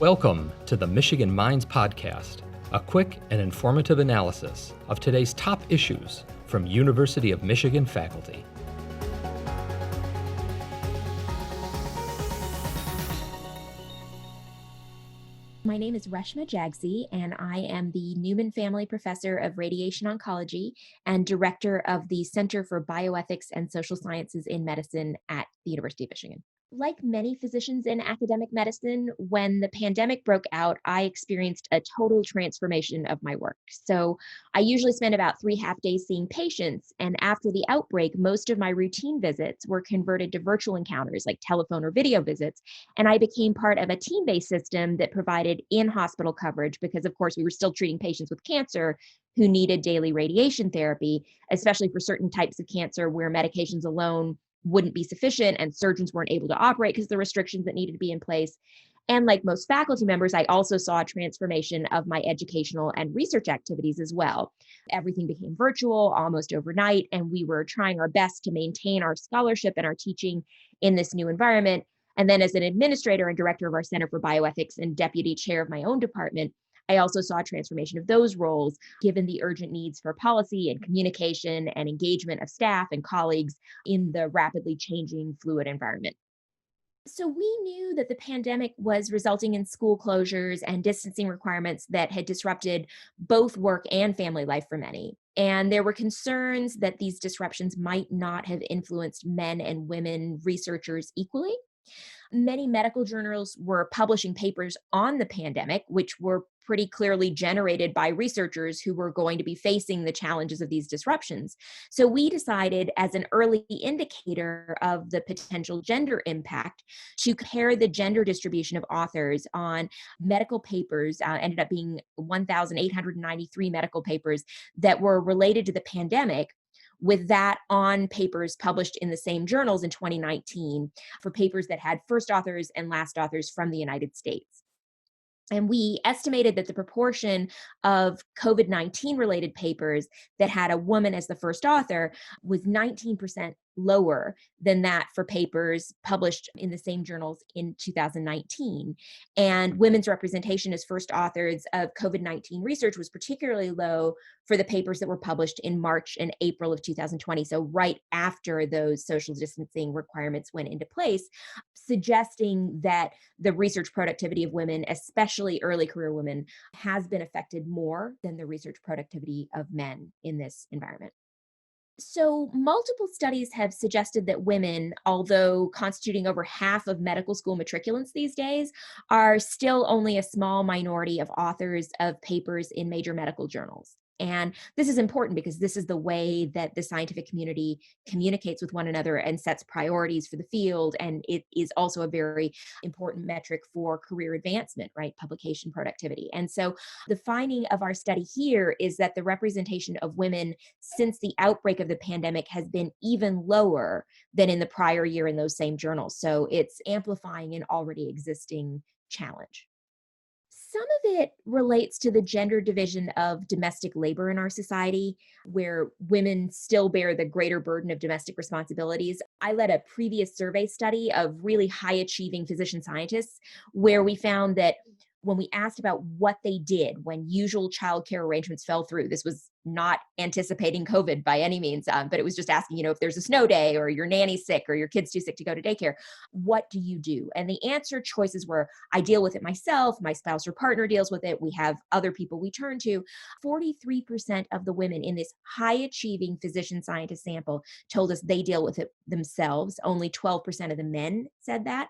Welcome to the Michigan Minds Podcast, a quick and informative analysis of today's top issues from University of Michigan faculty. My name is Reshma Jagsi, and I am the Newman Family Professor of Radiation Oncology and Director of the Center for Bioethics and Social Sciences in Medicine at the University of Michigan. Like many physicians in academic medicine, when the pandemic broke out, I experienced a total transformation of my work. So I usually spend about 3 half days seeing patients, and after the outbreak, most of my routine visits were converted to virtual encounters like telephone or video visits, and I became part of a team-based system that provided in-hospital coverage because, of course, we were still treating patients with cancer who needed daily radiation therapy, especially for certain types of cancer where medications alone wouldn't be sufficient and surgeons weren't able to operate because of the restrictions that needed to be in place. And like most faculty members, I also saw a transformation of my educational and research activities as well. Everything became virtual almost overnight, and we were trying our best to maintain our scholarship and our teaching in this new environment. And then as an administrator and director of our Center for Bioethics and deputy chair of my own department, I also saw a transformation of those roles, given the urgent needs for policy and communication and engagement of staff and colleagues in the rapidly changing fluid environment. So we knew that the pandemic was resulting in school closures and distancing requirements that had disrupted both work and family life for many. And there were concerns that these disruptions might not have influenced men and women researchers equally. Many medical journals were publishing papers on the pandemic, which were pretty clearly generated by researchers who were going to be facing the challenges of these disruptions. So we decided, as an early indicator of the potential gender impact, to compare the gender distribution of authors on medical papers, ended up being 1,893 medical papers that were related to the pandemic, with that on papers published in the same journals in 2019 for papers that had first authors and last authors from the United States. And we estimated that the proportion of COVID-19 related papers that had a woman as the first author was 19% lower than that for papers published in the same journals in 2019. And women's representation as first authors of COVID-19 research was particularly low for the papers that were published in March and April of 2020, so right after those social distancing requirements went into place, suggesting that the research productivity of women, especially early career women, has been affected more than the research productivity of men in this environment. So, multiple studies have suggested that women, although constituting over half of medical school matriculants these days, are still only a small minority of authors of papers in major medical journals. And this is important because this is the way that the scientific community communicates with one another and sets priorities for the field. And it is also a very important metric for career advancement, right? Publication productivity. And so the finding of our study here is that the representation of women since the outbreak of the pandemic has been even lower than in the prior year in those same journals. So it's amplifying an already existing challenge. Some of it relates to the gender division of domestic labor in our society, where women still bear the greater burden of domestic responsibilities. I led a previous survey study of really high achieving physician scientists, where we found that when we asked about what they did when usual childcare arrangements fell through, this was not anticipating COVID by any means, but it was just asking, if there's a snow day or your nanny's sick or your kid's too sick to go to daycare, what do you do? And the answer choices were, I deal with it myself, my spouse or partner deals with it, we have other people we turn to. 43% of the women in this high achieving physician scientist sample told us they deal with it themselves. Only 12% of the men said that.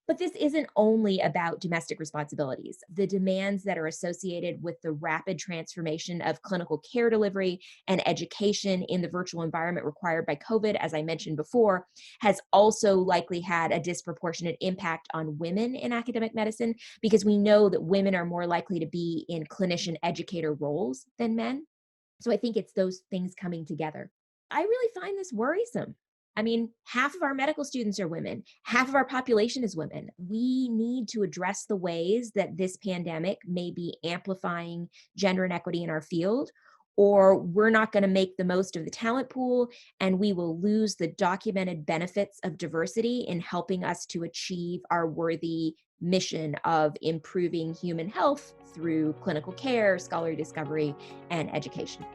But this isn't only about domestic responsibilities. The demands that are associated with the rapid transformation of clinical care delivery and education in the virtual environment required by COVID, as I mentioned before, has also likely had a disproportionate impact on women in academic medicine, because we know that women are more likely to be in clinician educator roles than men. So I think it's those things coming together. I really find this worrisome. I mean, half of our medical students are women. Half of our population is women. We need to address the ways that this pandemic may be amplifying gender inequity in our field, or we're not going to make the most of the talent pool and we will lose the documented benefits of diversity in helping us to achieve our worthy mission of improving human health through clinical care, scholarly discovery, and education.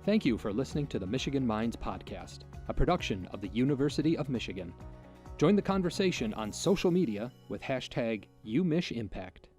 Thank you for listening to the Michigan Minds Podcast, a production of the University of Michigan. Join the conversation on social media with #UMichImpact.